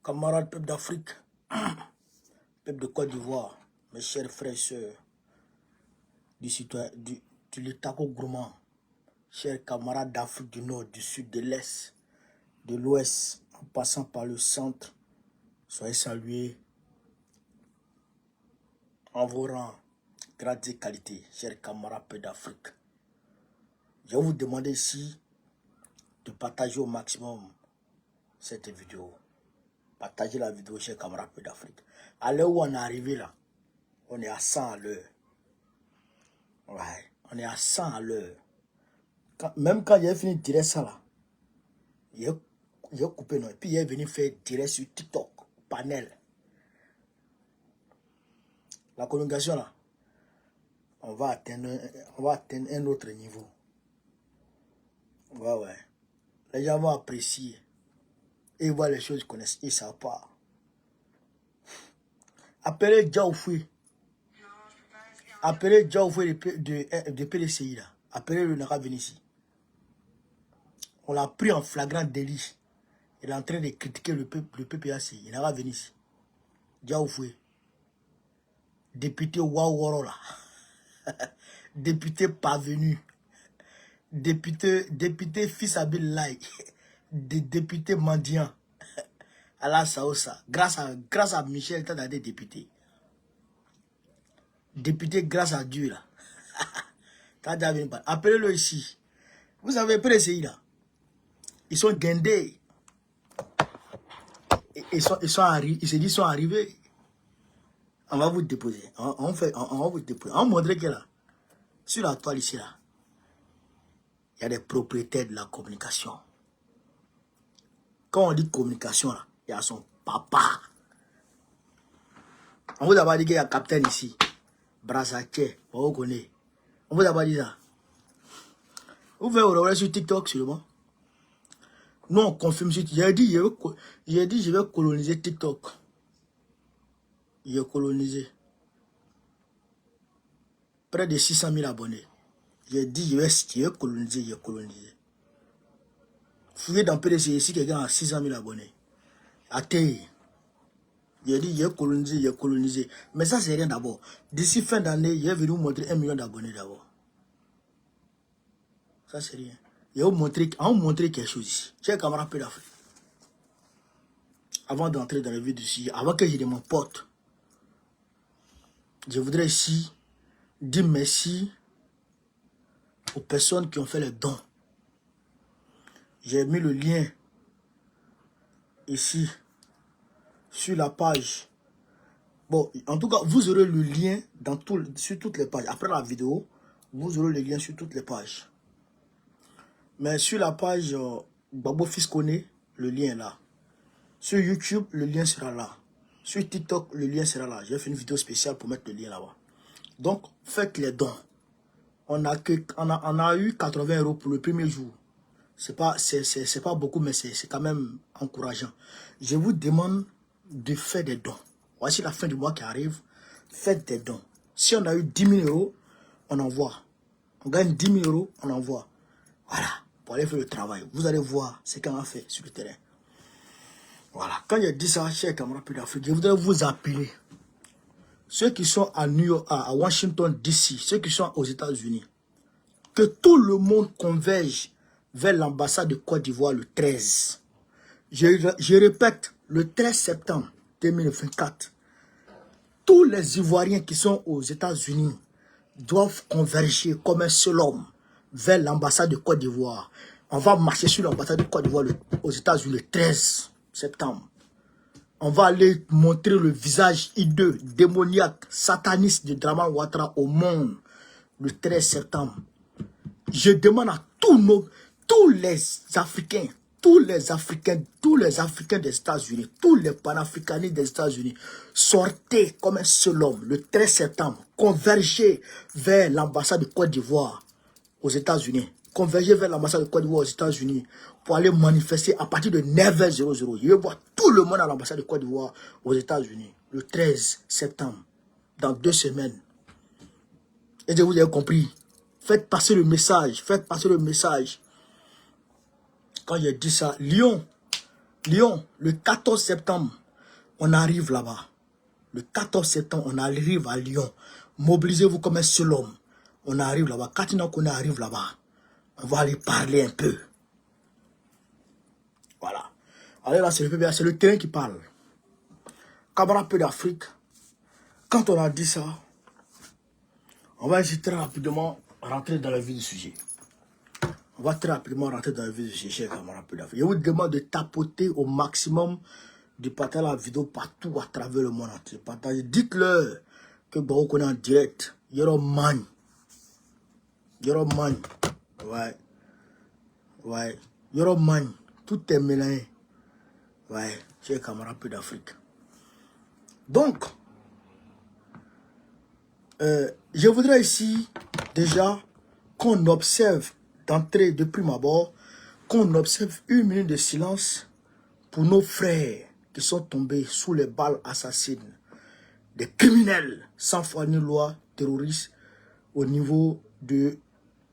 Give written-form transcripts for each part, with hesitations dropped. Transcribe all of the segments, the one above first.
Camarades peuple d'Afrique, peuple de Côte d'Ivoire, mes chers frères et sœurs du Litako Gourmand, chers camarades d'Afrique du Nord, du Sud, de l'Est, de l'Ouest, en passant par le centre, soyez salués en vos rangs, grades et qualités, chers camarades peuple d'Afrique. Je vais vous demander ici de partager au maximum cette vidéo. Partagez la vidéo, chers camarades peuple d'Afrique. À l'heure où on est arrivé là, on est à 100 à l'heure. Ouais, on est à 100 à l'heure. Même quand j'ai fini de tirer ça là, j'ai coupé non. Et puis il est venu faire direct sur TikTok, panel. La communication là, on va atteindre un autre niveau. Ouais. Les gens vont apprécier. Et voir les choses qu'ils connaissent. Ils ne savent pas. Appelez Djaoufoué. Appelez Djaoufoué de PDCI là. Appelez-le, il n'a qu'à venir ici. On l'a pris en flagrant délit. Il est en train de critiquer le PPAC. Il n'a qu'à venir ici. Djaoufoué. Député Waworo là. Député parvenu. Député fils Abillaï. Député mendiant. Allah Saosa. Grâce à Michel, t'as des députés. Député grâce à Dieu là. Appelez-le ici. Vous avez pris essayé là. Ils sont guindés. Ils se sont arrivés. On va vous déposer. On va vous déposer. On va montrer que là, sur la toile ici là, il y a des propriétaires de la communication. Quand on dit communication là, il y a son papa. On vous a pas dit qu'il y a un capitaine ici. Brassache, on vous connaît. On vous a pas dit ça. Vous pouvez regarder sur TikTok seulement. Nous on confirme sur TikTok. J'ai dit je vais coloniser TikTok. J'ai colonisé. Près de 600 000 abonnés. J'ai dit je vais coloniser, j'ai colonisé. Fouillez dans PDC ici, quelqu'un a 600 000 abonnés. Athée. J'ai dit j'ai colonisé. Mais ça c'est rien d'abord. D'ici fin d'année, je vais venir vous montrer 1 million d'abonnés d'abord. Ça c'est rien. Je vais vous montrer quelque chose ici. Chers camarades peu d'Afrique. Avant d'entrer dans la vie du sujet, avant que je ne m'emporte, je voudrais ici dire merci aux personnes qui ont fait les dons. J'ai mis le lien ici sur la page. Bon, en tout cas, vous aurez le lien sur toutes les pages. Après la vidéo, vous aurez le lien sur toutes les pages. Mais sur la page Babo Fils connaît, le lien est là. Sur YouTube, le lien sera là. Sur TikTok, le lien sera là. J'ai fait une vidéo spéciale pour mettre le lien là-bas. Donc, faites les dons. On a eu 80 € pour le premier jour. C'est pas beaucoup, mais c'est quand même encourageant. Je vous demande de faire des dons. Voici la fin du mois qui arrive. Faites des dons. Si on a eu 10 000 €, on envoie. On gagne 10 000 €, on envoie. Voilà, pour aller faire le travail. Vous allez voir ce qu'on a fait sur le terrain. Voilà, quand j'ai dit ça, chers camarades d'Afrique, je voudrais vous appeler. Ceux qui sont à New York, à Washington DC, ceux qui sont aux États-Unis, que tout le monde converge vers l'ambassade de Côte d'Ivoire le 13. Je répète, le 13 septembre 2024, tous les Ivoiriens qui sont aux États-Unis doivent converger comme un seul homme vers l'ambassade de Côte d'Ivoire. On va marcher sur l'ambassade de Côte d'Ivoire aux États-Unis le 13 septembre. On va aller montrer le visage hideux, démoniaque, sataniste de Dramane Ouattara au monde le 13 septembre. Je demande à tous les Africains des États-Unis, tous les panafricanistes des États-Unis, sortez comme un seul homme le 13 septembre, convergez vers l'ambassade de Côte d'Ivoire aux États-Unis. Convergez vers l'ambassade de Côte d'Ivoire aux États-Unis pour aller manifester à partir de 9h00. Je vais voir tout le monde à l'ambassade de Côte d'Ivoire aux États-Unis le 13 septembre, dans 2 semaines. Et je vous ai compris. Faites passer le message. Faites passer le message. Quand j'ai dit ça, Lyon, Lyon, le 14 septembre, on arrive là-bas. Le 14 septembre, on arrive à Lyon. Mobilisez-vous comme un seul homme. On arrive là-bas. Katina Kone arrive là-bas. On va aller parler un peu. Voilà. Allez là, c'est le PBA, c'est le terrain qui parle. Camarades peu d'Afrique. Quand on a dit ça, on va essayer très rapidement rentrer dans le vif du sujet. On va très rapidement rentrer dans le vif du sujet, chers camarades peu d'Afrique. Je vous demande de tapoter au maximum, de partager la vidéo partout à travers le monde entier. Partagez. Dites-leur que Bao connaît en direct. Yoro man. Yoro man. Ouais. Ouais. Yoro man. Tout est mélangé. Ouais. Chers camarades peu d'Afrique. Donc, je voudrais ici déjà qu'on observe d'entrée de prime abord, qu'on observe 1 minute de silence pour nos frères qui sont tombés sous les balles assassines des criminels sans foi ni loi, terroristes au niveau de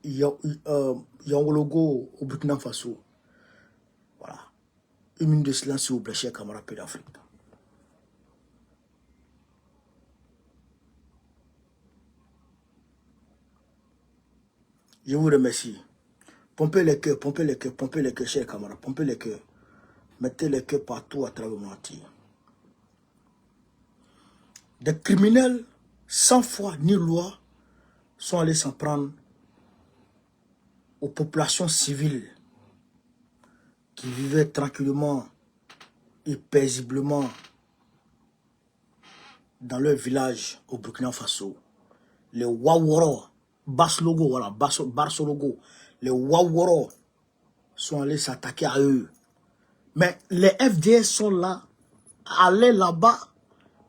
Yangologo au Burkina Faso. Voilà. 1 minute de silence s'il vous plaît, chers camarades peu d'Afrique. Je vous remercie. Pompez les cœurs, pompez les cœurs, pompez les cœurs, chers camarades, pompez les cœurs. Mettez les cœurs partout à travers le monde entier. Des criminels sans foi ni loi sont allés s'en prendre aux populations civiles qui vivaient tranquillement et paisiblement dans leur village au Burkina Faso. Les Waworo, Baslogo, voilà, Barsologo, les Waworo sont allés s'attaquer à eux. Mais les FDS sont là, allez là-bas,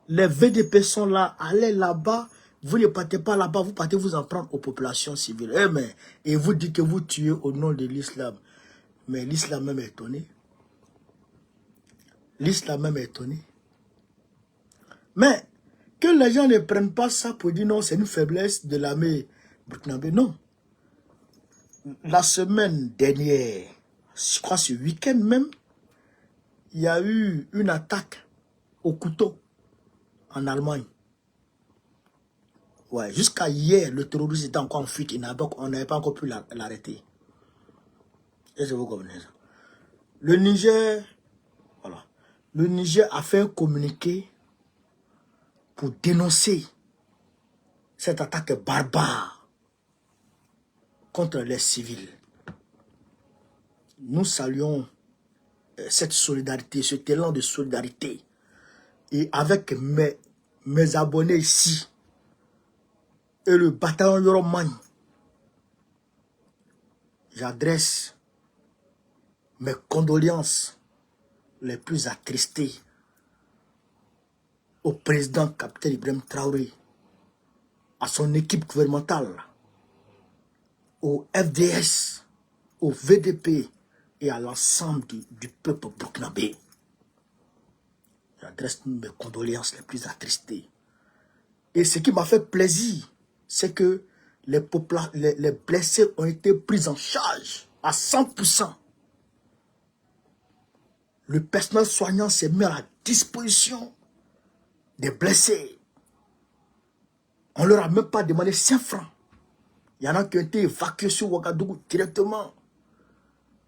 les VDP sont là, allez là-bas, vous ne partez pas là-bas, vous partez vous en prendre aux populations civiles. Et vous dites que vous tuez au nom de l'islam. Mais l'islam même est étonné. L'islam même est étonné. Mais que les gens ne prennent pas ça pour dire non, c'est une faiblesse de l'armée burkinabé. Non. La semaine dernière, je crois ce week-end même, il y a eu une attaque au couteau en Allemagne. Ouais, jusqu'à hier, le terroriste était encore en fuite. On n'avait pas encore pu l'arrêter. Est-ce que vous comprenez ça? Le Niger, voilà. Le Niger a fait un communiqué pour dénoncer cette attaque barbare contre les civils. Nous saluons cette solidarité, cet élan de solidarité. Et avec mes abonnés ici, et le bataillon Yoroman, j'adresse mes condoléances les plus attristées au président capitaine Ibrahim Traoré, à son équipe gouvernementale, au FDS, au VDP et à l'ensemble du peuple burkinabé. J'adresse mes condoléances les plus attristées. Et ce qui m'a fait plaisir, c'est que les blessés ont été pris en charge à 100%. Le personnel soignant s'est mis à la disposition des blessés. On ne leur a même pas demandé 5 francs. Il y en a qui ont été évacués sur Ouagadougou directement,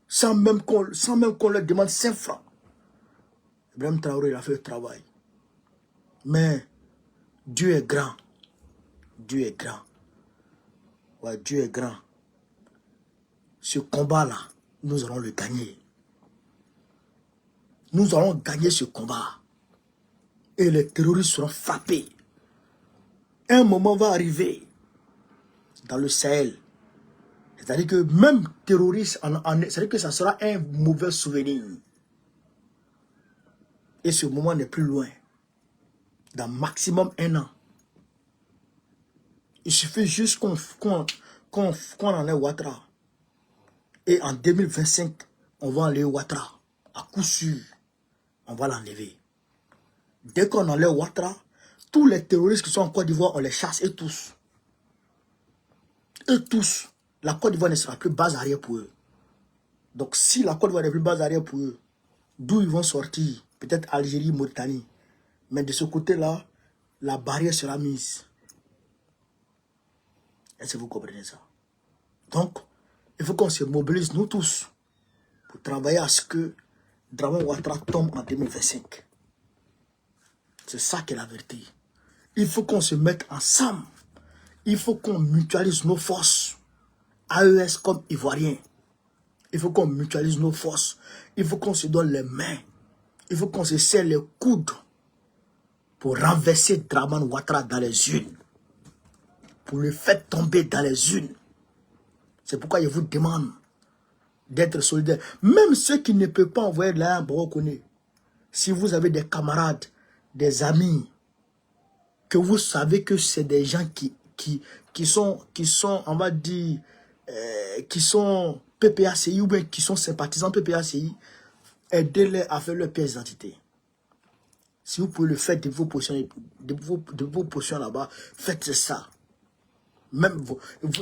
sans même qu'on leur demande 5 francs. Ibrahim Traoré il a fait le travail. Mais Dieu est grand. Dieu est grand. Ouais, Dieu est grand. Ce combat-là, nous allons le gagner. Nous allons gagner ce combat. Et les terroristes seront frappés. Un moment va arriver dans le Sahel. C'est-à-dire que même terroriste, c'est-à-dire que ça sera un mauvais souvenir. Et ce moment n'est plus loin. Dans maximum 1 an. Il suffit juste qu'on enlève Ouattara. Et en 2025, on va enlever Ouattara. À coup sûr, on va l'enlever. Dès qu'on enlève Ouattara, tous les terroristes qui sont en Côte d'Ivoire, on les chasse, et tous. Et tous. La Côte d'Ivoire ne sera plus base arrière pour eux. Donc si la Côte d'Ivoire n'est plus base arrière pour eux, d'où ils vont sortir. Peut-être Algérie, Mauritanie. Mais de ce côté-là, la barrière sera mise. Est-ce que vous comprenez ça? Donc, il faut qu'on se mobilise, nous tous, pour travailler à ce que Dramane Ouattara tombe en 2025. C'est ça qui est la vérité. Il faut qu'on se mette ensemble. Il faut qu'on mutualise nos forces. AES comme Ivoiriens. Il faut qu'on mutualise nos forces. Il faut qu'on se donne les mains. Il faut qu'on se serre les coudes pour renverser Dramane Ouattara dans les urnes. Pour le faire tomber dans les urnes. C'est pourquoi je vous demande d'être solidaires. Même ceux qui ne peuvent pas envoyer de l'argent à Borokoné. Si vous avez des camarades, des amis, que vous savez que c'est des gens qui sont, on va dire, qui sont PPACI ou bien qui sont sympathisants PPACI, aidez-les à faire leur pièce d'identité. Si vous pouvez le faire de vos positions là-bas, faites ça. Même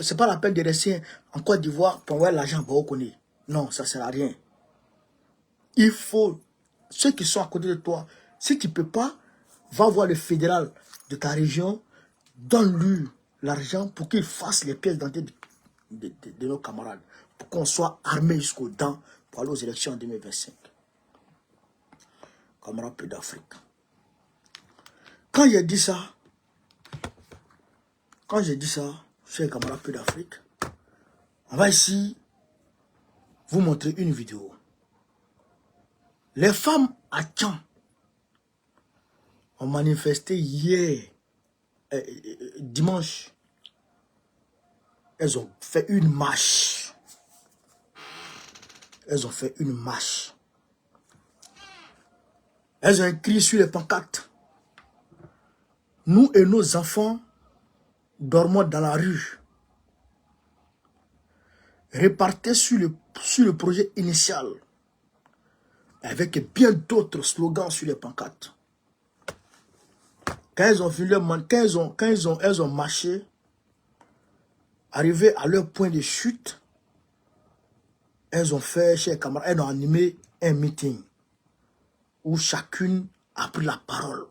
c'est pas la peine de rester en Côte d'Ivoire pour envoyer l'argent à Borokoné. Non, ça ne sert à rien. Il faut, ceux qui sont à côté de toi, si tu ne peux pas, va voir le fédéral de ta région, donne-lui l'argent pour qu'il fasse les pièces d'identité de nos camarades, pour qu'on soit armés jusqu'aux dents pour aller aux élections en 2025. Camarades peu d'Afrique. Quand j'ai dit ça, chers camarades peu d'Afrique, on va ici vous montrer une vidéo. Les femmes à Tcham ont manifesté hier, dimanche. Elles ont fait une marche. Elles ont fait une marche. Elles ont écrit sur les pancartes. Nous et nos enfants dormons dans la rue. Répartis sur le projet initial. Avec bien d'autres slogans sur les pancartes. Quand elles ont marché, arrivé à leur point de chute, elles ont fait, chers camarades, elles ont animé un meeting où chacune a pris la parole.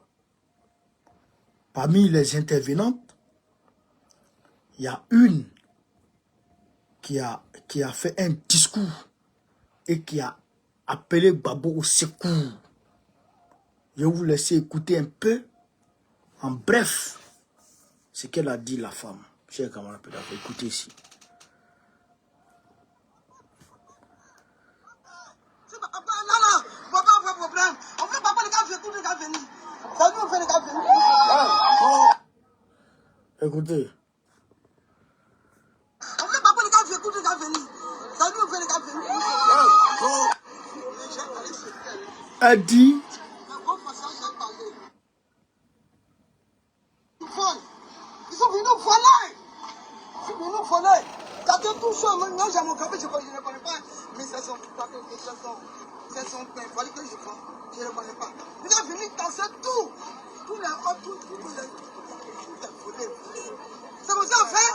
Parmi les intervenantes, il y a une qui a fait un discours et qui a appelé Gbagbo au secours. Je vais vous laisser écouter un peu, en bref, ce qu'elle a dit, la femme. Chers camarades, écoutez ici. Écoutez. Elle dit. Ils sont venus voler. Ils sont venus voler. Quand tout ça, moi j'ai mon café, je ne connais pas. Mais ça sont il fallait que je prenne. Je ne connais pas. Ils sont venus danser tout. Tous les c'est comme ça, en fait.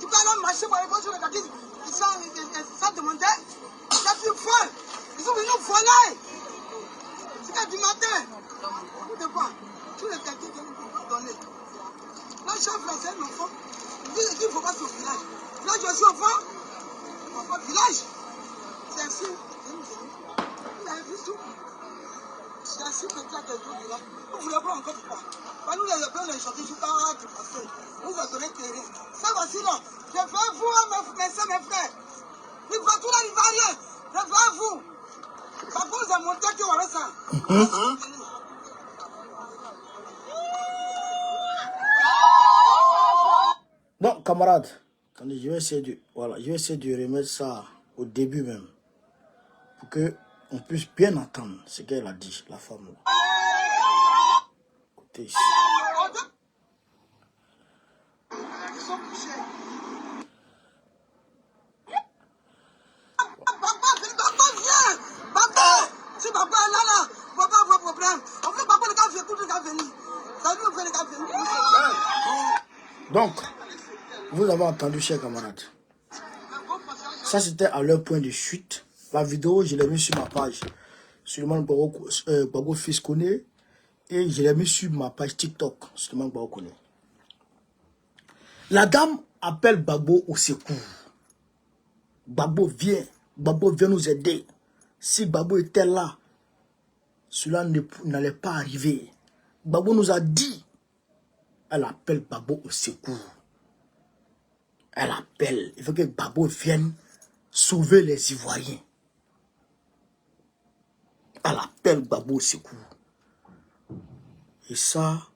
Tu peux aller marcher pour aller voir sur les tapis. Ils sont demandés. Qu'est-ce qu'ils font? Ils sont venus voler. C'était du matin. Tout de quoi? Tous les tapis que nous pouvons donner. Là, chef là, c'est un enfant. Il dit qu'il ne faut pas se au village. Là, je suis enfant. Enfant village. C'est ainsi. Vous avez vu tout. C'est ainsi que tu as des jours village. Vous ne voulez pas encore pourquoi? Pas nous les Européens, les chantiers, je suis pas du passé. Vous avez donné terrain. Ça voici là. Je fais vous, mes soeurs, mes frères. Il va tout là, il va rien. Je fais vous. Ça pose à monter qui va ça. Donc, camarades, attendez, je vais essayer de remettre ça au début même. Pour qu'on puisse bien entendre ce qu'elle a dit, la femme. Écoutez ici. Ils sont couchés. Si papa est là, papa a un problème. On fait papa le gars fait tout le gars venir. Ça nous fait le gars venir. Donc, vous avez entendu, chers camarades. Ça, c'était à leur point de chute. La vidéo, je l'ai mis sur ma page. Suleiman Gbagbo fils connaît. Et je l'ai mis sur ma page TikTok. Suleiman Gbagbo connaît. La dame appelle Gbagbo au secours. Gbagbo viens nous aider. Si Gbagbo était là, cela n'allait pas arriver. Gbagbo nous a dit, elle appelle Gbagbo au secours. Elle appelle, il faut que Gbagbo vienne sauver les Ivoiriens. Elle appelle Gbagbo au secours. Et ça,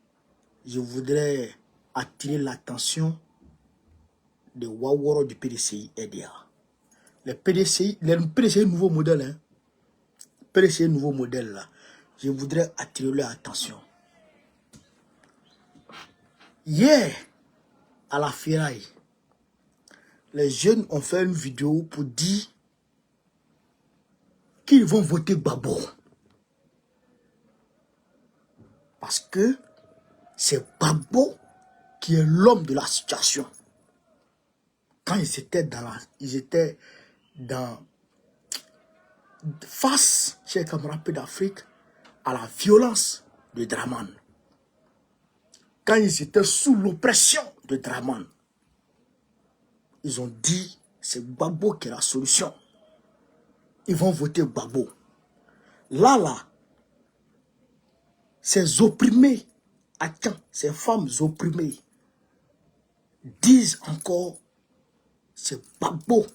je voudrais attirer l'attention des Waworo du PDCI EDA. Le PDCI nouveau modèle, hein. PDCI nouveau modèle là. Je voudrais attirer leur attention. Hier, à la Ferraille, les jeunes ont fait une vidéo pour dire qu'ils vont voter Gbagbo. Parce que c'est Gbagbo qui est l'homme de la situation. Quand ils étaient face, chez les camarades d'Afrique, à la violence de Draman. Quand ils étaient sous l'oppression de Draman, ils ont dit, c'est Gbagbo qui est la solution. Ils vont voter Gbagbo. Là, ces opprimés, ces femmes opprimées, disent encore, c'est Gbagbo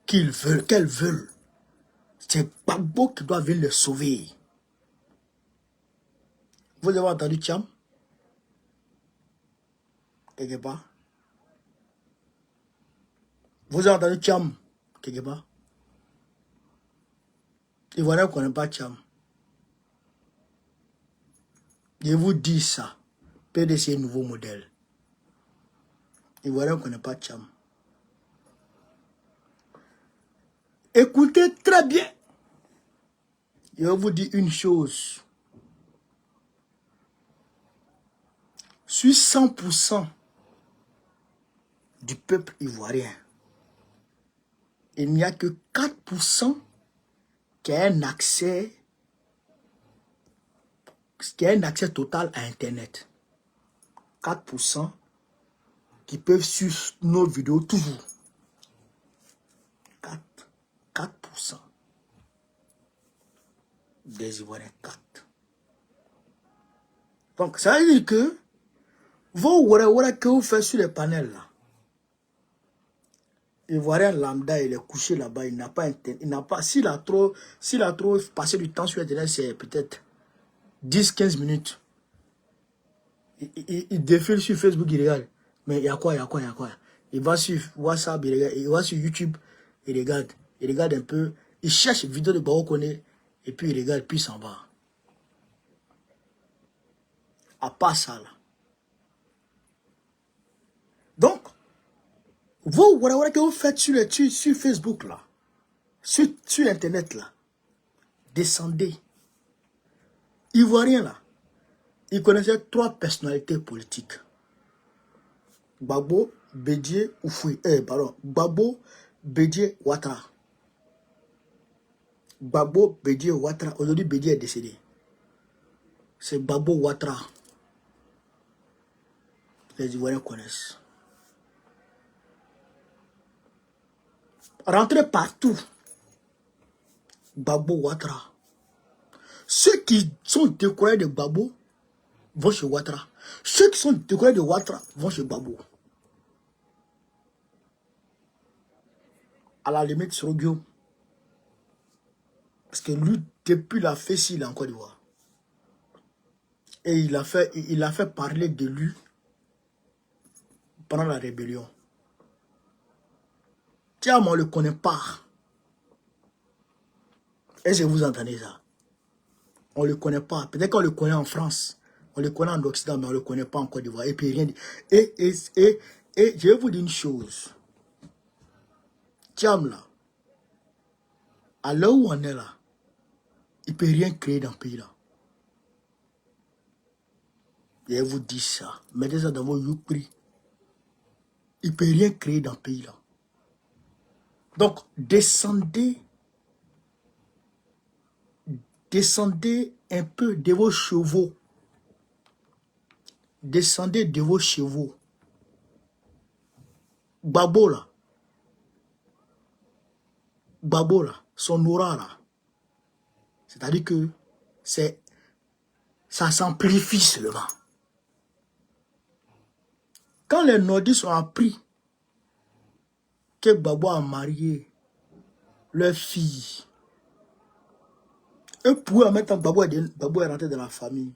qu'elles veulent. C'est Gbagbo qui doit venir les sauver. Vous avez entendu Thiam? Quelque part? Vous avez entendu Thiam? Quelque part? Les Ivoiriens ne connaissent pas Thiam. Je vous dis ça. PDC nouveau modèle. Les Ivoiriens ne connaissent pas Thiam. Écoutez très bien. Je vais vous dire une chose. Sur 100% du peuple ivoirien, il n'y a que 4% qui a un accès total à Internet. 4% qui peuvent suivre nos vidéos toujours. 4% des Ivoiriens, 4. Donc, ça veut dire que vos Wara que vous faites sur les panels là, Ivoirien lambda, il est couché là-bas, il n'a pas Internet, s'il a trop passé du temps sur Internet, c'est peut-être 10-15 minutes. Il défile sur Facebook, il regarde. Mais il y a quoi? Il va sur WhatsApp, il va sur YouTube, il regarde un peu, il cherche une vidéo de Gbagbo connaît, et puis il regarde, puis il s'en va. À part ça là. Donc, vous, voilà que vous faites sur Facebook là, sur Internet là, descendez. Ivoiriens là, ils connaissaient 3 personnalités politiques. Gbagbo, Bédié, Gbagbo, Bédié, Ouattara. Gbagbo, Bédié, Ouattara. Aujourd'hui, Bédié est décédé. C'est Gbagbo, Ouattara. Les Ivoiriens connaissent. Rentrez partout. Gbagbo, Ouattara. Ceux qui sont décorés de Gbagbo vont chez Ouattara. Ceux qui sont décorés de Ouattara vont chez Gbagbo. À la limite, sur Guillaume. Parce que lui, depuis la Fessie, il est en Côte d'Ivoire. Et il a fait parler de lui pendant la rébellion. Tiens, on ne le connaît pas. Est-ce que vous entendez ça? On ne le connaît pas. Peut-être qu'on le connaît en France. On le connaît en Occident, mais on ne le connaît pas en Côte d'Ivoire. Et puis rien. Et je vais vous dire une chose. Tiam là, à l'heure où on est là, il ne peut rien créer dans le pays là. Je vais vous dire ça. Mettez ça dans vos youpris. Il ne peut rien créer dans le pays là. Donc, descendez descendez un peu de vos chevaux. Descendez de vos chevaux. Gbagbo là. Gbagbo là. Son aura là. C'est-à-dire que ça s'amplifie seulement. Quand les nordistes ont appris que Gbagbo a marié leur fille, eux pouvaient en même temps Gbagbo est rentré dans la famille.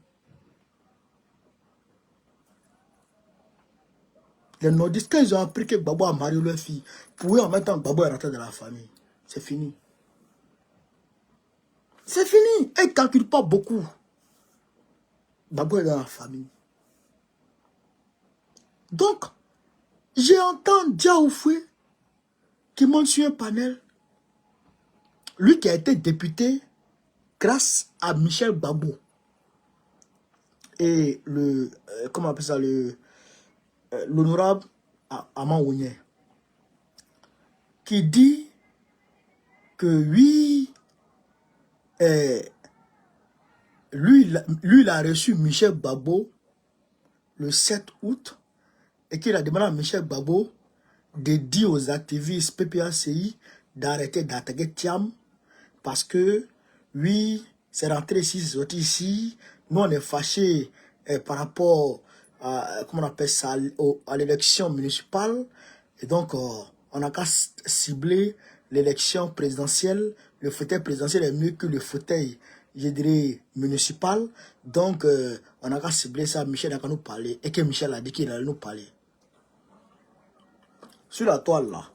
Les nordistes, quand ils ont appris que Gbagbo a marié leur fille, pouvaient en même temps Gbagbo est rentré dans la famille. C'est fini. C'est fini. Ils ne calculent pas beaucoup. Gbagbo est dans la famille. Donc, j'ai entendu Diaoufoué qui monte sur un panel. Lui qui a été député grâce à Michel Gbagbo. Et le, comment on appelle ça, l'honorable Aman Ounye, qui dit que oui, lui, il a reçu Michel Gbagbo le 7 août et qu'il a demandé à Michel Gbagbo de dire aux activistes PPACI d'arrêter d'attaquer Thiam parce que oui, c'est rentré ici, c'est sorti ici. Nous, on est fâchés par rapport à, comment on appelle ça, à l'élection municipale. Et donc, on n'a qu'à cibler l'élection présidentielle. Le fauteuil présidentiel est mieux que le fauteuil, je dirais, municipal. Donc, on n'a qu'à cibler ça. Michel n'a qu'à nous parler. Et que Michel a dit qu'il allait nous parler. Sur la toile, là,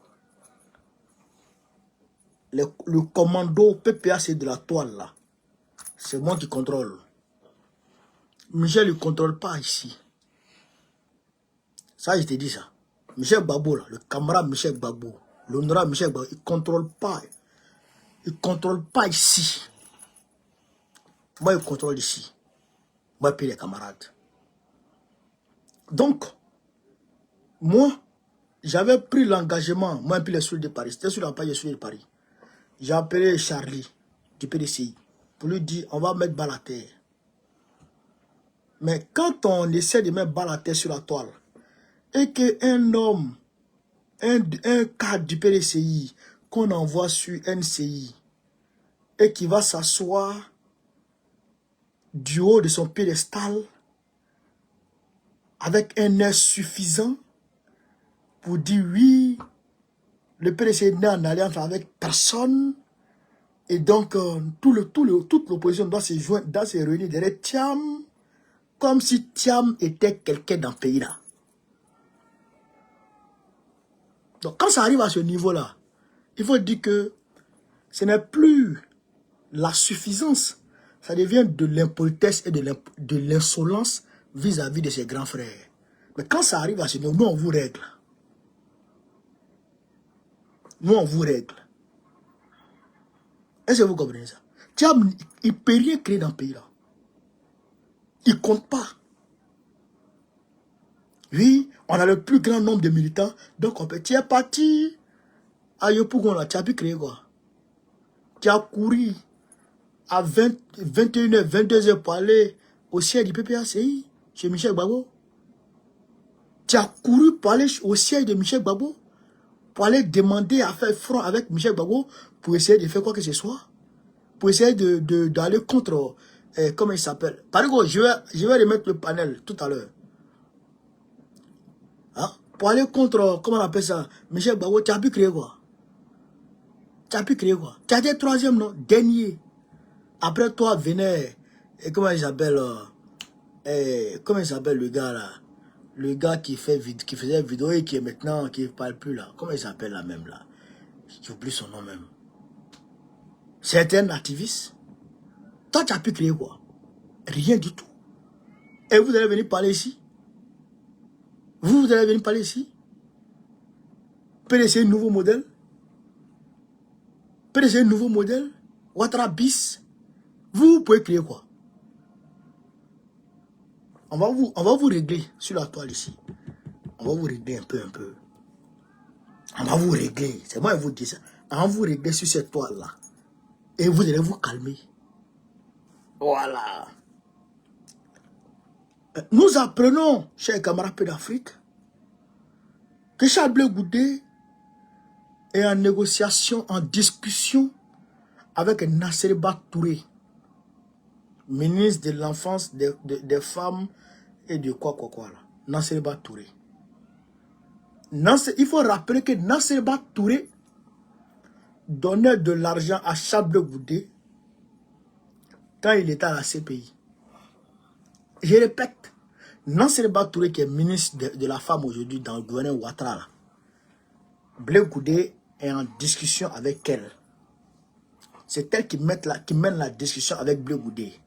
le commando PPAC de la toile, là, c'est moi qui contrôle. Michel ne contrôle pas ici. Ça, je te dis ça. Michel Gbagbo, là, le camarade Michel Gbagbo, l'honorable Michel Gbagbo, il ne contrôle pas. Il ne contrôle pas ici. Moi, il contrôle ici. Moi, puis les camarades. Donc, moi, j'avais pris l'engagement, moi, puis les soldats de Paris. C'était sur la page des soldats de Paris. J'ai appelé Charlie, du PDCI, pour lui dire, on va mettre balle à terre. Mais quand on essaie de mettre balle à terre sur la toile, et qu'un homme, un cadre du PDCI, qu'on envoie sur NCI, et qui va s'asseoir du haut de son piédestal, avec un air suffisant, pour dire oui, le PDCI n'est en alliance avec personne, et donc toute l'opposition doit se joindre, doit se réunir derrière Thiam, comme si Thiam était quelqu'un dans le pays-là. Donc quand ça arrive à ce niveau-là, il faut dire que ce n'est plus la suffisance, ça devient de l'impolitesse et de l'insolence vis-à-vis de ses grands frères. Mais quand ça arrive à ce niveau, nous on vous règle. Nous on vous règle. Est-ce que vous comprenez ça? Thiam, il ne peut rien créer dans le pays-là. Il ne compte pas. Oui, on a le plus grand nombre de militants, donc on peut. Tu es parti à Yopougon, là, tu as pu créer quoi? Tu as couru à 21h, 22h pour aller au siège du PPACI, chez Michel Gbagbo. Tu as couru pour aller au siège de Michel Gbagbo, pour aller demander à faire front avec Michel Gbagbo, pour essayer de faire quoi que ce soit, pour essayer d'aller contre, comment il s'appelle. Par exemple, je vais remettre le panel tout à l'heure. Hein? Pour aller contre, comment on appelle ça, Michel Gbagbo, tu as pu créer quoi? Tu as pu créer quoi? Tu as été troisième, non? Dernier. Après toi, venait, comment il s'appelle, comment il s'appelle le gars là? Le gars qui faisait vidéo et qui est maintenant, qui ne parle plus là. Comment il s'appelle là même là? J'oublie son nom même. C'est un activiste. Toi, tu as pu créer quoi? Rien du tout. Et vous allez venir parler ici? Vous allez venir parler ici? PDC nouveau modèle? PDC nouveau modèle? Ouattara bis? Vous pouvez créer quoi? On va vous régler sur la toile ici. On va vous régler un peu. On va vous régler. C'est moi qui vous dis ça. On va vous régler sur cette toile-là. Et vous allez vous calmer. Voilà. Nous apprenons, chers camarades d'Afrique, que Charles Blé Goudé est en négociation, en discussion avec Nasserba Touré, ministre de l'enfance, des femmes et de quoi là. Nasserba Touré. Il faut rappeler que Nasserba Touré donnait de l'argent à Charles Blé Goudé quand il était à la CPI. Je répète, Nasserba Touré qui est ministre de la femme aujourd'hui dans le gouvernement Ouattara, Blé Goudé est en discussion avec elle. C'est elle qui mène la discussion avec Blé Goudé.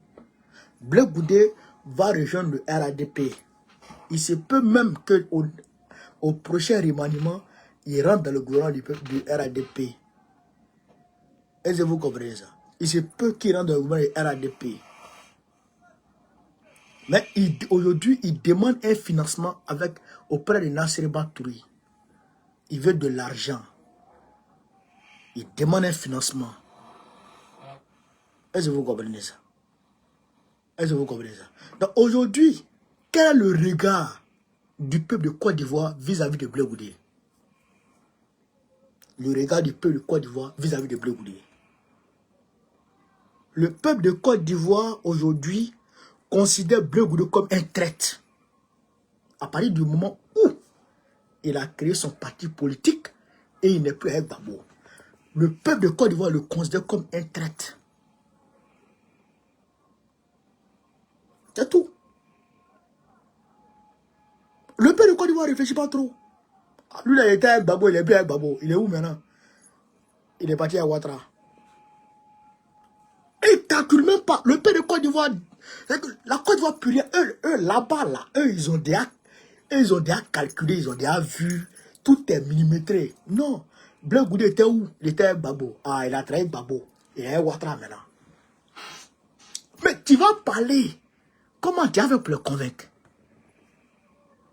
Blé Goudé va rejoindre le RADP. Il se peut même qu'au prochain remaniement, il rentre dans le gouvernement du RADP. Est-ce que vous comprenez ça? Il se peut qu'il rentre dans le gouvernement du RADP. Mais aujourd'hui, il demande un financement auprès de Nasserba Touré. Il veut de l'argent. Il demande un financement. Est-ce que vous comprenez ça? Est-ce que vous comprenez ça? Donc aujourd'hui, quel est le regard du peuple de Côte d'Ivoire vis-à-vis de Blé Goudé? Le regard du peuple de Côte d'Ivoire vis-à-vis de Blé Goudé. Le peuple de Côte d'Ivoire aujourd'hui considère Blé Goudé comme un traître. À partir du moment où il a créé son parti politique et il n'est plus avec Gbagbo. Le peuple de Côte d'Ivoire le considère comme un traître. C'est tout. Le peuple de Côte d'Ivoire ne réfléchit pas trop. Lui, il était avec Gbagbo, il est plus avec Gbagbo. Il est où maintenant? Il est parti à Ouattara. Ils ne calculent même pas. Le peuple de Côte d'Ivoire, la Côte d'Ivoire, plus rien. Eux là-bas, ils ont déjà calculé, ils ont déjà vu. Tout est millimétré. Non. Blé Goudé était où? Il était avec Gbagbo. Ah, il a trahi Gbagbo. Il est avec Ouattara maintenant. Mais tu vas parler. Comment tu as fait pour le convaincre?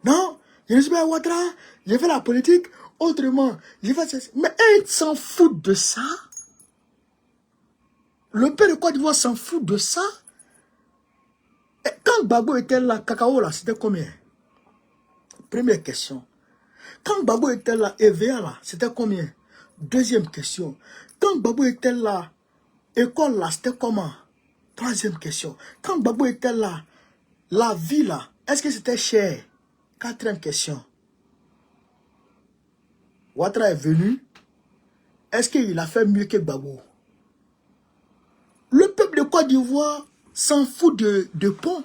Non, je ne suis pas à Ouattara, j'ai fait la politique autrement. Mais ils s'en foutent de ça. Le peuple de Côte d'Ivoire s'en fout de ça. Et quand Gbagbo était là, Cacao là, c'était combien? Première question. Quand Gbagbo était là, EVA là, c'était combien? Deuxième question. Quand Gbagbo était là, école là, c'était comment? Troisième question. Quand Gbagbo était là, la vie là, est-ce que c'était cher? Quatrième question. Ouattara est venu. Est-ce qu'il a fait mieux que Gbagbo? Le peuple de Côte d'Ivoire s'en fout de pont.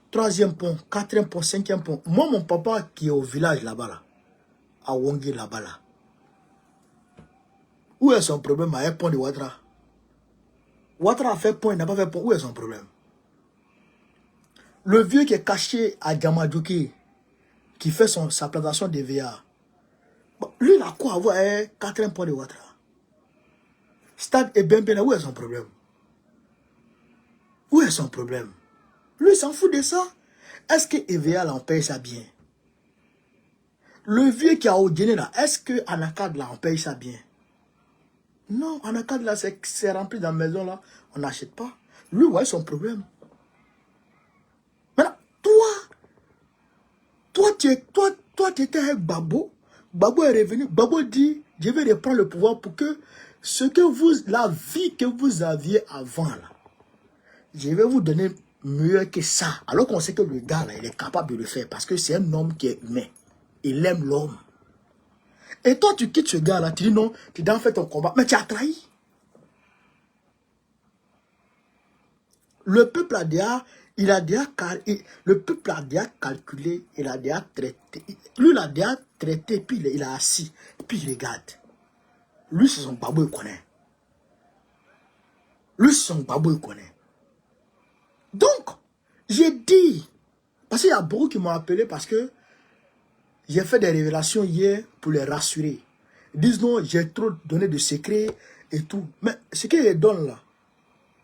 Troisième pont, quatrième pont, cinquième pont. Moi, mon papa qui est au village là-bas, là, à Wongui là-bas, là. Où est son problème avec le pont de Ouattara? Ouattara a fait pont, il n'a pas fait pont. Où est son problème? Le vieux qui est caché à Diamadouki, qui fait sa plantation de VA, bon, lui, il a quoi avoir un quatrième pont de Ouattara? Stade et Bembena, où est son problème? Où est son problème? Lui, il s'en fout de ça. Est-ce que EVA, là, on paye ça bien? Le vieux qui a au Guinée, là, est-ce que Anakad, là, on paye ça bien? Non, Anakad, là, c'est rempli dans la maison, là, on n'achète pas. Lui, où est son problème? Maintenant, toi, tu étais avec Gbagbo. Gbagbo est revenu. Gbagbo dit, je vais reprendre le pouvoir pour que la vie que vous aviez avant, là, je vais vous donner mieux que ça. Alors qu'on sait que le gars, là, il est capable de le faire parce que c'est un homme qui est humain. Il aime l'homme. Et toi, tu quittes ce gars-là, tu dis non, tu dois faire ton combat. Mais tu as trahi. Le peuple a déjà, le peuple a déjà calculé, il a déjà traité. Lui, il a déjà traité, puis il a assis, puis il regarde. Lui, c'est son babou, il connaît. Lui, c'est son babou, il connaît. Donc, j'ai dit, parce qu'il y a beaucoup qui m'ont appelé parce que j'ai fait des révélations hier pour les rassurer. Ils disent non, j'ai trop donné de secrets et tout. Mais ce que je donne là,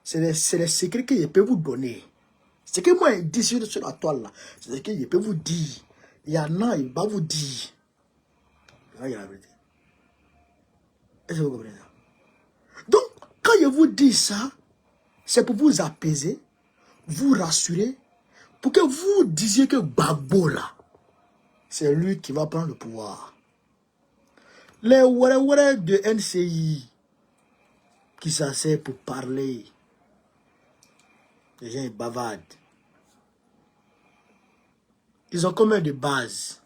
c'est les secrets que je peux vous donner. Ce que moi je dis sur la toile là, c'est ce que je peux vous dire. Il y en a, il va vous dire. Est-ce que vous comprenez ça? Donc, Quand je vous dis ça, c'est pour vous apaiser, vous rassurer, pour que vous disiez que Gbagbo là, c'est lui qui va prendre le pouvoir. Les ouare de NCI qui s'asseyent pour parler, les gens ils bavardent. Ils ont combien de bases?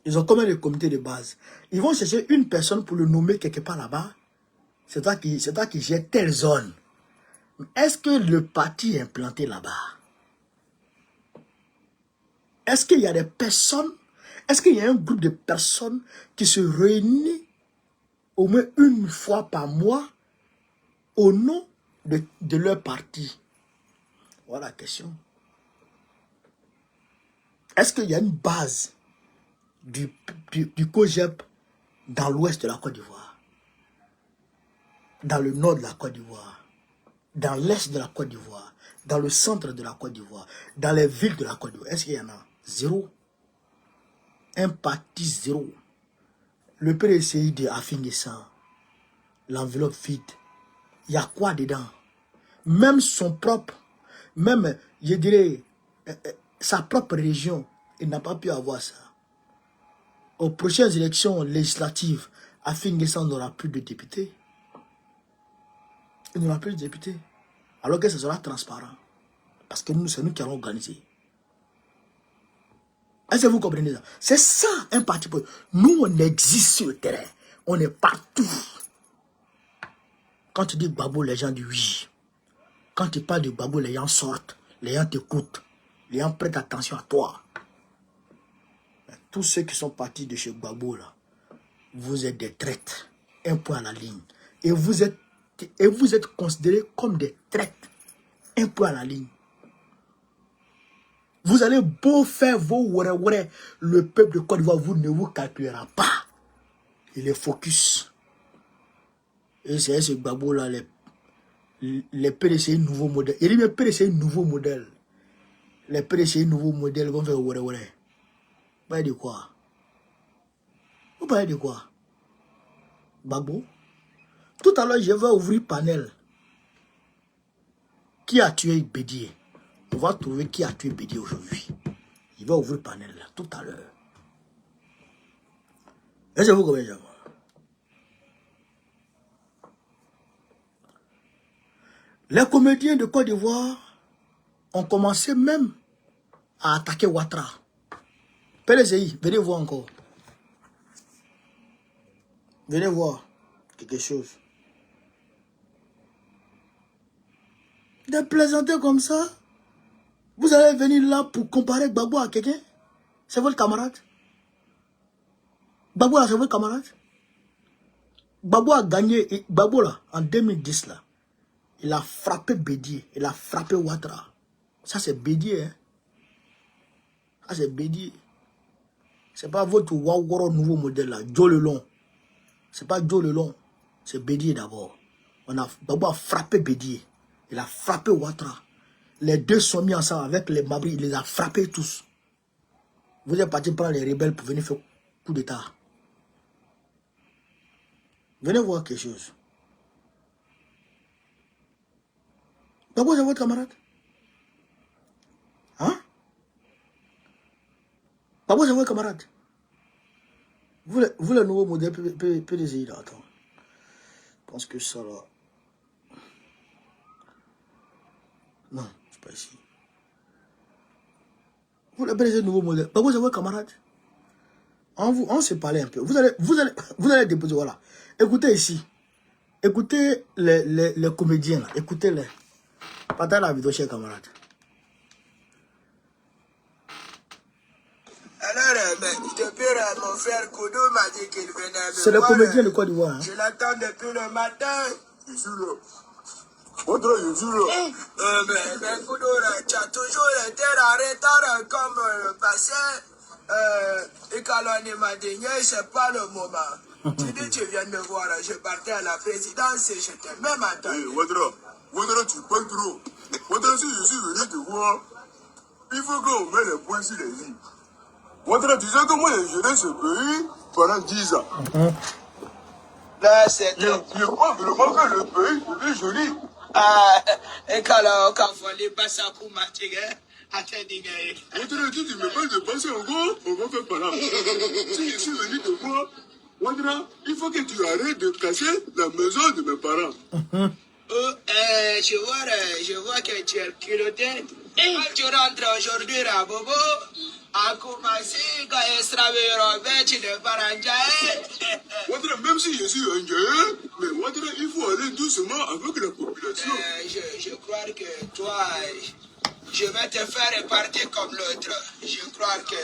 Ils ont combien de comités de base? Ils vont chercher une personne pour le nommer quelque part là-bas. C'est toi qui gère telle zone. Est-ce que le parti est implanté là-bas? Est-ce qu'il y a des personnes, est-ce qu'il y a un groupe de personnes qui se réunissent au moins une fois par mois au nom de leur parti? Voilà la question. Est-ce qu'il y a une base du COJEP dans l'ouest de la Côte d'Ivoire, dans le nord de la Côte d'Ivoire, dans l'est de la Côte d'Ivoire, dans le centre de la Côte d'Ivoire, dans les villes de la Côte d'Ivoire? Est-ce qu'il y en a? Zéro. Un parti zéro. Le PDCI de Afingissant, l'enveloppe vide. Il y a quoi dedans? Même son propre, même, je dirais, sa propre région, il n'a pas pu avoir ça. Aux prochaines élections législatives, Afingissant n'aura plus de députés. Il n'aura plus de députés. Alors que ce sera transparent. Parce que nous, c'est nous qui allons organiser. Est-ce que vous comprenez ça? C'est ça un parti politique. Nous, on existe sur le terrain. On est partout. Quand tu dis Gbagbo, les gens disent oui. Quand tu parles de Gbagbo, les gens sortent. Les gens t'écoutent. Les gens prêtent attention à toi. Tous ceux qui sont partis de chez Gbagbo, là, vous êtes des traîtres. Un point à la ligne. Et vous êtes considérés comme des traîtres. Un point à la ligne. Vous allez beau faire vos ouare, le peuple de Côte d'Ivoire, vous ne vous calculera pas. Il est focus. Et c'est ce Gbagbo là, les PDCI nouveau modèle. Il dit mais PDCI nouveau modèle. Les PDCI nouveau modèle vont faire ouare. Vous parlez de quoi? Vous parlez de quoi? Gbagbo? Tout à l'heure, je vais ouvrir panel. Qui a tué Bédié? On va trouver qui a tué Bédié aujourd'hui. Il va ouvrir le panel là, tout à l'heure. Est-ce que vous comprenez? Les comédiens de Côte d'Ivoire ont commencé même à attaquer Ouattara. PDCI, venez voir encore. Venez voir quelque chose. De plaisanter comme ça, vous allez venir là pour comparer Gbagbo à quelqu'un? C'est votre camarade? Gbagbo là, c'est votre camarade? Gbagbo a gagné, Gbagbo là, en 2010 là, il a frappé Bédié, il a frappé Ouattara. Ça c'est Bédié, hein? Ça c'est Bédié. C'est pas votre Waworo nouveau modèle là, Joe Lelon. C'est pas Joe Lelon, c'est Bédié d'abord. Gbagbo a frappé Bédié, il a frappé Ouattara. Les deux sont mis ensemble avec les Mabri, il les a frappés tous. Vous êtes parti prendre les rebelles pour venir faire coup d'état. Venez voir quelque chose. Gbagbo, c'est votre camarade? Hein? Gbagbo, c'est votre camarade? Vous le nouveau modèle PDCI là, attends. Je pense que ça là. Non, c'est pas ici. Vous le PDCI nouveau modèle. Gbagbo, c'est votre camarade? On se parlait un peu. Vous allez déposer, voilà. Écoutez ici. Écoutez les comédiens là. Écoutez-les. Partagez la vidéo, chers camarades. Alors, depuis mon frère Kodo m'a dit qu'il venait me C'est le voir. comédien de Côte d'Ivoire. Hein? Je l'attends depuis le matin. Je suis là. Je suis là. Mais Kodo, tu as toujours été en retard comme le passé. Et quand on m'a dit, c'est pas le moment. Tu dis, tu viens de me voir, je partais à la présidence et je t'ai même attendu. Ouattara, tu parles trop. Ouattara, si je suis venu te voir, il faut qu'on mette les points sur les i. Ouattara, tu sais que moi j'ai géré ce pays pendant 10 ans. Là, c'est... Je crois vraiment que le pays est joli. Et quand on les passe à coup, Martigues, attendez. Wadra, si tu me parles de passer encore, on va faire par là. Si je suis venu te voir, Wadra, il faut que tu arrêtes de casser la maison de mes parents. Je vois que tu es culotté. Quand tu rentres aujourd'hui à Bobo, à commencer, quand il sera Robert, tu ne pars en Jaï. Wadra, même si je suis un Jaï, mais Wadra, il faut aller doucement avec la population. Je crois que toi, je vais te faire répartir comme l'autre. Je crois que...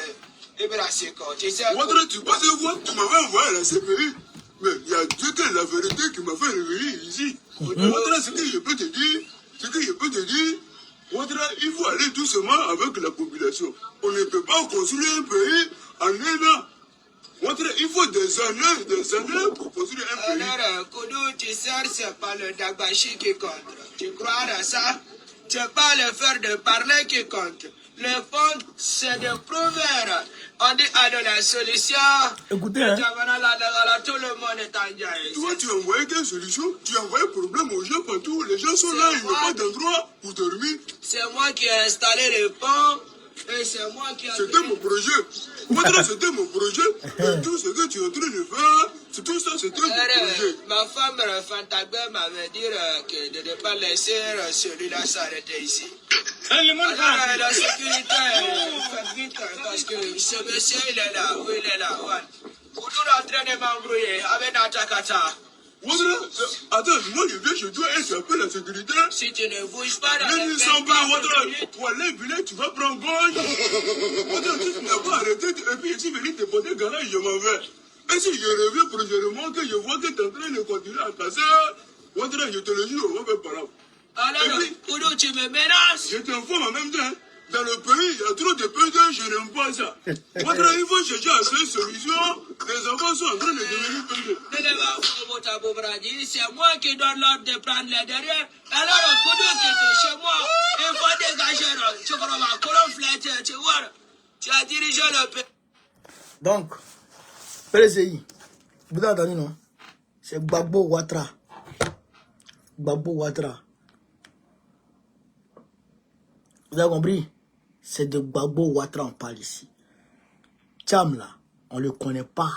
Tu sais... Wadra, tu passes voir, tu m'avais envoyé à la CPI. Mais il y a Dieu que la vérité qui m'a fait revenir ici. Wadra, ce que je peux te dire, Wadra, il faut aller doucement avec la population. On ne peut pas construire un pays en un an. Wadra, il faut des années pour construire un pays. Alors, Koudou, tu sais, c'est pas le Dagbashi qui compte. Tu crois à ça? C'est pas le faire de parler qui compte. Le fond, c'est de prouver. On dit à de la solution. Écoutez, hein. Tout le monde est en Jaï. Toi, tu as envoyé quelle solution? Tu as envoyé problème aux gens partout. Les gens sont là, ils n'ont pas d'endroit pour dormir. C'est moi qui ai installé le pont. Et c'est moi qui ai... C'était mon projet. Wadra, c'était mon projet. Et tout ce que tu es en train de faire, tout ça, c'était mon projet. Ma femme, Fantagbe, m'avait dit que de ne pas laisser celui-là s'arrêter ici. Alors, la sécurité, faites vite, parce que ce monsieur, il est là. Oui, il est là. Ouais. Vous êtes en train de m'embrouiller avec Natakata. Wadra, attends, moi je viens chez toi et j'appelle la sécurité. Si tu ne bouges pas dans Mais les ils sont pas, Wadra. 24 minutes, Pour aller venir, tu vas prendre gauche. Wadra, tu n'as pas arrêté. Et puis, si venu te porter garage, je m'en vais. Et si je reviens prochainement, que je vois que tu es en train de continuer à casser, Wadra, je te le jure, on va faire par là. alors, Koudou, tu me menaces. Je t'informe en même temps. Dans le pays, il y a trop de pédés, je n'aime pas ça. Wadra, il faut chercher à ces solutions. Les enfants sont en train de devenir pédés. C'est moi qui donne l'ordre de prendre les derrière. Alors, Koudou qui est chez moi, il faut dégager. Tu crois ma colonne flétée, tu vois. Tu as dirigé le pays. Donc, PLCI, vous avez entendu, non? C'est Gbagbo Ouattara. Gbagbo Ouattara. Vous avez compris? C'est de Gbagbo Ouattara on parle ici. Tcham là, on ne le connaît pas.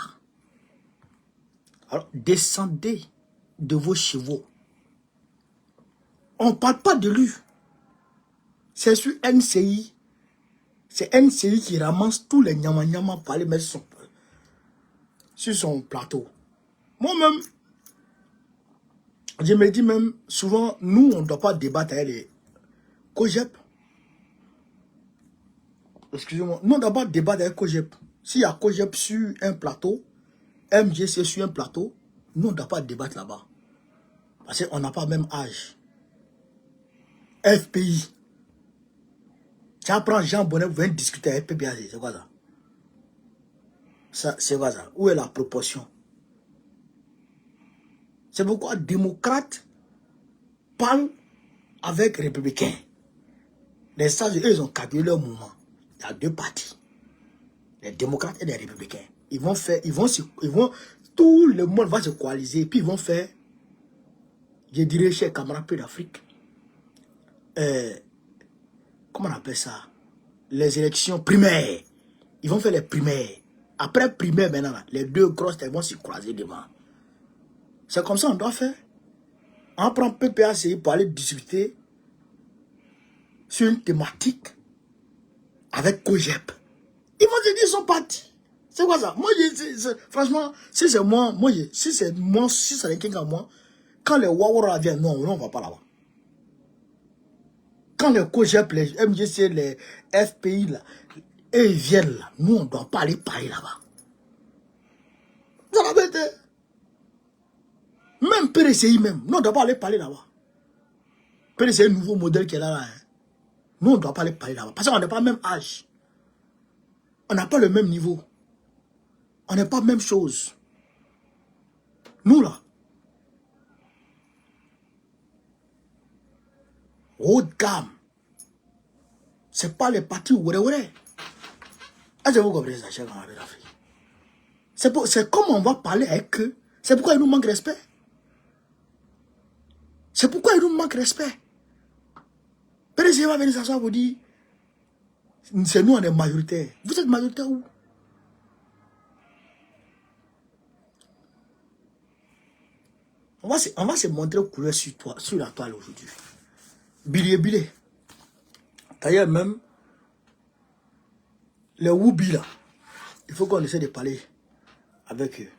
Alors, descendez de vos chevaux. On ne parle pas de lui. C'est sur NCI. C'est NCI qui ramasse tous les nyama pour aller mettre sur son plateau. Moi-même, je me dis même, souvent, nous, on ne doit pas débattre avec les COGEP. Excusez-moi. Nous, on ne doit pas débattre avec COGEP. S'il y a COGEP sur un plateau, MGC sur un plateau, nous, on ne doit pas débattre là-bas. Parce qu'on n'a pas le même âge. FPI. Tu apprends Jean Bonnet, vous venez discuter avec FPI. C'est quoi ça? C'est quoi ça? Où est la proportion? C'est pourquoi démocrates parlent avec républicains. Les sages, eux, ils ont calculé leur mouvement. Il y a deux partis. Les démocrates et les républicains. Tout le monde va se coaliser. Et puis ils vont faire, je dirais, chez camarades peu d'Afrique, comment on appelle ça? Les élections primaires. Ils vont faire les primaires. Après primaire, maintenant, les deux grosses têtes vont se croiser devant. C'est comme ça qu'on doit faire. On prend PPACI pour aller discuter sur une thématique avec COGEP. Ils vont se dire, ils sont partis. C'est quoi ça? Moi, franchement, si c'est moi, si c'est quelqu'un comme moi, quand les Wawara viennent, non, on ne va pas là-bas. Quand les COGEP, les MGC, les FPI, là, eux, ils viennent là, nous, on ne doit pas aller parler là-bas. C'est la vérité. Même PRCI même, nous on ne doit pas aller parler là-bas. PRCI c'est un nouveau modèle qui est là. Hein. Nous on ne doit pas aller parler là-bas. Parce qu'on n'a pas le même âge. On n'a pas le même niveau. On n'est pas la même chose. Nous là. Haut de gamme. C'est pas les partis oué. Est-ce que vous comprenez ça, cher camarade d'Afrique? C'est comme on va parler avec eux C'est pourquoi il nous manque respect. C'est pourquoi il nous manque respect. PDG va venir s'asseoir vous dire, c'est nous, on est majoritaire. Vous êtes majoritaire où? On va se montrer couleur sur toi, sur la toile aujourd'hui. Billet. D'ailleurs même, les Woubi là, il faut qu'on essaie de parler avec eux.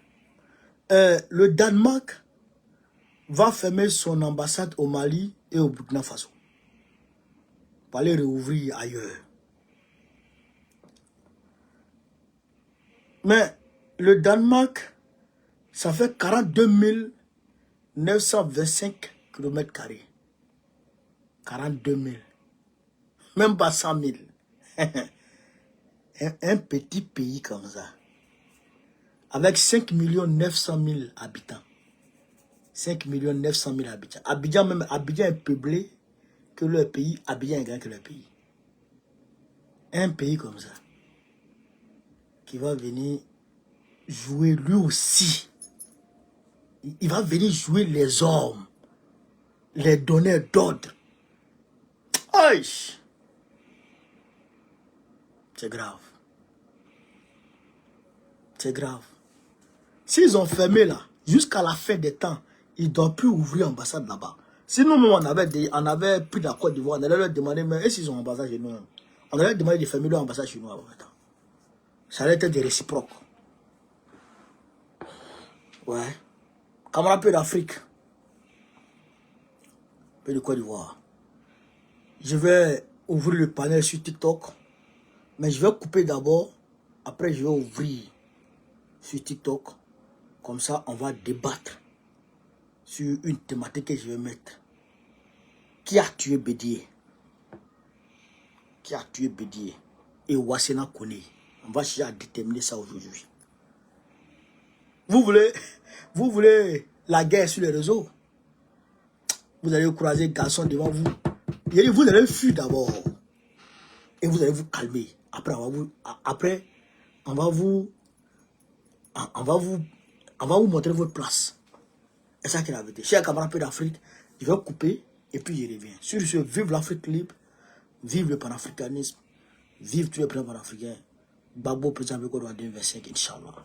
Le Danemark va fermer son ambassade au Mali et au Burkina Faso. Pour aller réouvrir ailleurs. Mais le Danemark, ça fait 42 925 km². 42 000. Même pas 100 000. un petit pays comme ça. Avec 5 900 000 habitants. 5 900 000 habitants. Abidjan est peuplé que leur pays. Abidjan est grand que leur pays. Un pays comme ça. Qui va venir jouer lui aussi. Il va venir jouer les hommes. Les donneurs d'ordre. Aïe! C'est grave. C'est grave. S'ils ont fermé là, jusqu'à la fin des temps, ils ne doivent plus ouvrir l'ambassade là-bas. Si nous-mêmes, on avait pris la Côte d'Ivoire, on allait leur demander, mais est-ce qu'ils ont ambassade chez nous? On allait leur demander de fermer leur ambassade chez nous. Ça allait être des réciproques. Ouais. Camarade, peu d'Afrique. Peu de Côte d'Ivoire. Je vais ouvrir le panel sur TikTok. Mais je vais couper d'abord. Après, je vais ouvrir sur TikTok. Comme ça, on va débattre sur une thématique que je vais mettre. Qui a tué Bédié? Qui a tué Bédié? Et Ouassena Kone. On va chercher à déterminer ça aujourd'hui. Vous voulez la guerre sur les réseaux? Vous allez croiser garçon devant vous. Vous allez fuir d'abord. Et vous allez vous calmer. Après, on va vous montrer votre place. C'est ça qui est la vérité. Chers camarades d'Afrique, je vais couper et puis je reviens. Sur ce, vive l'Afrique libre, vive le panafricanisme, vive tous les présidents panafricains. Gbagbo président de 2025, Inch'Allah.